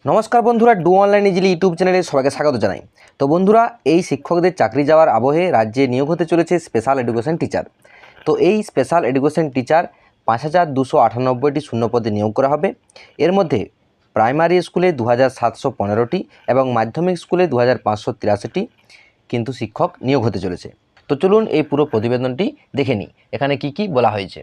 নমস্কার বন্ধুরা, do online easily YouTube চ্যানেলে সবাইকে স্বাগত জানাই। তো বন্ধুরা, এই শিক্ষকদের চাকরি যাওয়ার আবহে রাজ্যে নিয়োগ হতে চলেছে স্পেশাল এডুকেশন টিচার। তো এই স্পেশাল এডুকেশন টিচার ৫,২৯৮টি শূন্যপদে নিয়োগ করা হবে। এর মধ্যে প্রাইমারি স্কুলে ২,৭১৫টি এবং মাধ্যমিক স্কুলে ২,৫৮৩টি কিন্তু শিক্ষক নিয়োগ হতে চলেছে। তো চলুন এই পুরো প্রতিবেদনটি দেখে নিই, এখানে কি কি বলা হয়েছে।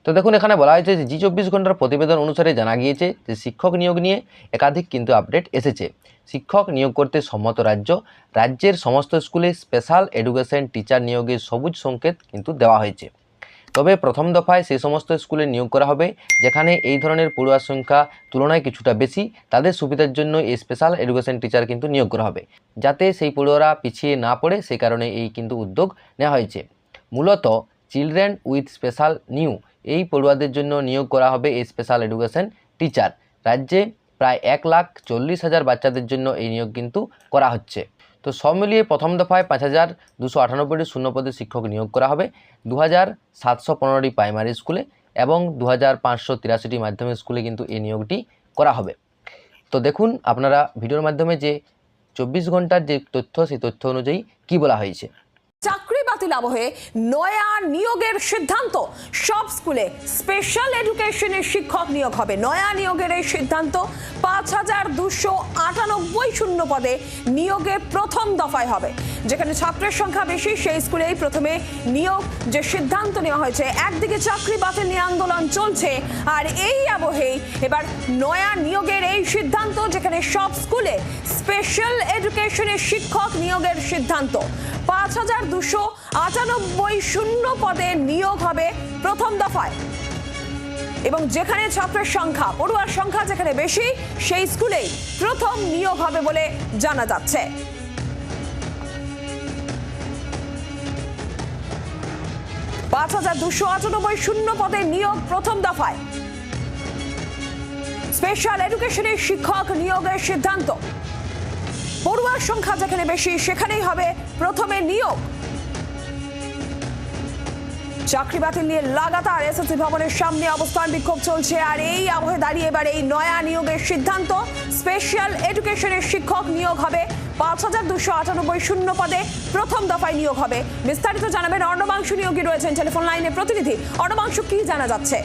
তো দেখুন, এখানে বলা হয়েছে যে জি24 ঘন্টার প্রতিবেদন অনুসারে জানা গিয়েছে যে শিক্ষক নিয়োগ নিয়ে একাধিক কিন্তু আপডেট এসেছে। শিক্ষক নিয়োগ করতে সম্মত রাজ্যের সমস্ত স্কুলে স্পেশাল এডুকেশন টিচার নিয়োগের সবুজ সংকেত কিন্তু দেওয়া হয়েছে। তবে প্রথম দফায় সেই সমস্ত স্কুলে নিয়োগ করা হবে যেখানে এই ধরনের পড়ুয়ার সংখ্যা তুলনায় কিছুটা বেশি। তাদের সুবিধার জন্য এই স্পেশাল এডুকেশন টিচার কিন্তু নিয়োগ করা হবে, যাতে সেই পড়ুয়ারা পিছিয়ে না পড়ে, সেই কারণে এই কিন্তু উদ্যোগ নেওয়া হয়েছে। মূলত চিলড্রেন উইথ স্পেশাল নিউ এই পড়ুয়াদের জন্য নিয়োগ করা হবে এই স্পেশাল এডুকেশন টিচার। রাজ্যে প্রায় 1,40,000 বাচ্চাদের জন্য এই নিয়োগ কিন্তু করা হচ্ছে। তো সব মিলিয়ে প্রথম দফায় ৫,২৯৮টি শূন্যপদে শিক্ষক নিয়োগ করা হবে ২,৭১৫টি প্রাইমারি স্কুলে এবং ২,৫৮৩টি মাধ্যমিক স্কুলে কিন্তু এই নিয়োগটি করা হবে। তো দেখুন আপনারা ভিডিওর মাধ্যমে যে 24 ঘন্টার যে তথ্য, সেই তথ্য অনুযায়ী কি বলা হয়েছে। চাকরি বাতিল আবহে নয়া নিয়োগের সিদ্ধান্ত। সব স্কুলে স্পেশাল এডুকেশনের শিক্ষক নিয়োগ হবে। নয়া নিয়োগের এই সিদ্ধান্ত ৫,২৯৮ শূন্য পদে নিয়োগে প্রথম দফায় হবে। যেখানে ছাত্রের সংখ্যা বেশি সেই স্কুলেই প্রথমে নিয়োগ যে সিদ্ধান্ত নেওয়া হয়েছে। একদিকে চাকরি বাতিল নিয়ে আন্দোলন চলছে, আর এই আবহেই এবার নয়া নিয়োগের এই সিদ্ধান্ত, যেখানে সব স্কুলে স্পেশাল এডুকেশনের শিক্ষক নিয়োগের সিদ্ধান্ত। ৫,২৯৮ শূন্য পদে নিয়োগ হবে প্রথম দফায়, এবং যেখানে ছাত্রের সংখ্যা, পড়ুয়ার সংখ্যা যেখানে বেশি সেই স্কুলেই প্রথম নিয়োগ হবে বলে জানা যাচ্ছে। পাঁচ ৫,২৯৮ শূন্য পদে নিয়োগ প্রথম দফায়। স্পেশাল এডুকেশনের শিক্ষক নিয়োগের সিদ্ধান্ত। পড়ুয়ার সংখ্যা যেখানে বেশি সেখানেই হবে প্রথমে নিয়োগ। চাকরি বাতিল নিয়ে লাগাতার এসএসসি ভবনের সামনে অবস্থান বিক্ষোভ চলছে, আর এই আবহে দাঁড়িয়ে এবার এই নয়া নিয়োগের সিদ্ধান্ত। স্পেশাল এডুকেশনের শিক্ষক নিয়োগ হবে ৫,২৯৮ শূন্য পদে প্রথম দফায় নিয়োগ হবে। বিস্তারিত জানাবেন অর্ণবাংশু নিয়োগী রয়েছেন টেলিফোন লাইনে প্রতিনিধি। অর্ণবাংশু, কি জানা যাচ্ছে?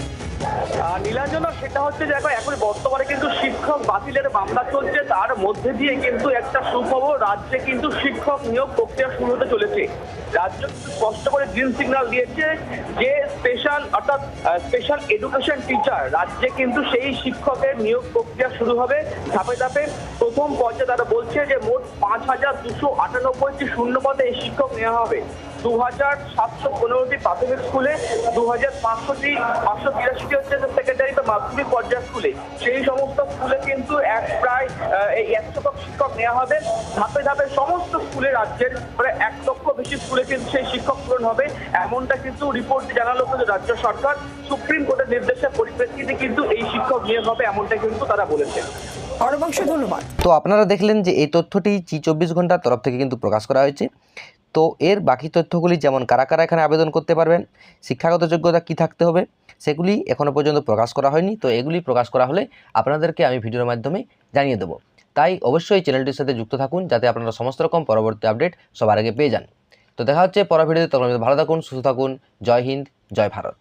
নীলাঞ্জন, সেটা হচ্ছে যে এখন বর্তমানে কিন্তু শিক্ষক বাতিলের মামলা চলছে, তার মধ্যে দিয়ে কিন্তু একটা সুখবর, রাজ্যে কিন্তু শিক্ষক নিয়োগ প্রক্রিয়া শুরু হতে চলেছে। রাজ্য স্পষ্ট করে গ্রিন সিগন্যাল দিয়েছে যে স্পেশাল এডুকেশন টিচার রাজ্যে কিন্তু সেই শিক্ষকের নিয়োগ প্রক্রিয়া শুরু হবে ধাপে ধাপে। প্রথম পর্যায়ে তারা বলছে যে মোট ৫,২৯৮টি শূন্য পদে এই শিক্ষক নেওয়া হবে। ২,৭১৫টি প্রাথমিক স্কুলে, ২,৫৮৩টি হচ্ছে সেকেন্ডারি বা মাধ্যমিক পর্যায়ের স্কুলে। সেই সমস্ত স্কুলে কিন্তু প্রায় ১০০ শিক্ষক নেওয়া হবে। ধাপে ধাপে সমস্ত স্কুলে রাজ্যের প্রায় ১ লক্ষ বেশি স্কুলে কিন্তু সেই শিক্ষক পূরণ হবে, এমনটা কিন্তু রিপোর্ট জানালো কিন্তু রাজ্য সরকার। সুপ্রিম কোর্টের নির্দেশের পরিপ্রেক্ষিতে কিন্তু এই শিক্ষক নিয়োগ হবে, এমনটা কিন্তু তারা বলেছে। ধন্যবাদ। তো আপনারা দেখলেন যে এই তথ্যটি জি24 ঘন্টার তরফ থেকে কিন্তু প্রকাশ করা হয়েছে। তো এর বাকি তথ্যগুলি, যেমন কারা কারা এখানে আবেদন করতে পারবেন, শিক্ষাগত যোগ্যতা কি থাকতে হবে, সেগুলি এখনও পর্যন্ত প্রকাশ করা হয়নি। তো এগুলি প্রকাশ করা হলে আপনাদেরকে আমি ভিডিওর মাধ্যমে জানিয়ে দেবো। তাই অবশ্যই চ্যানেলটির সাথে যুক্ত থাকুন, যাতে আপনারা সমস্ত রকম পরবর্তী আপডেট সবার আগে পেয়ে যান। তো দেখা হচ্ছে পরের ভিডিওতে। তখন ভালো থাকুন, সুস্থ থাকুন। জয় হিন্দ, জয় ভারত।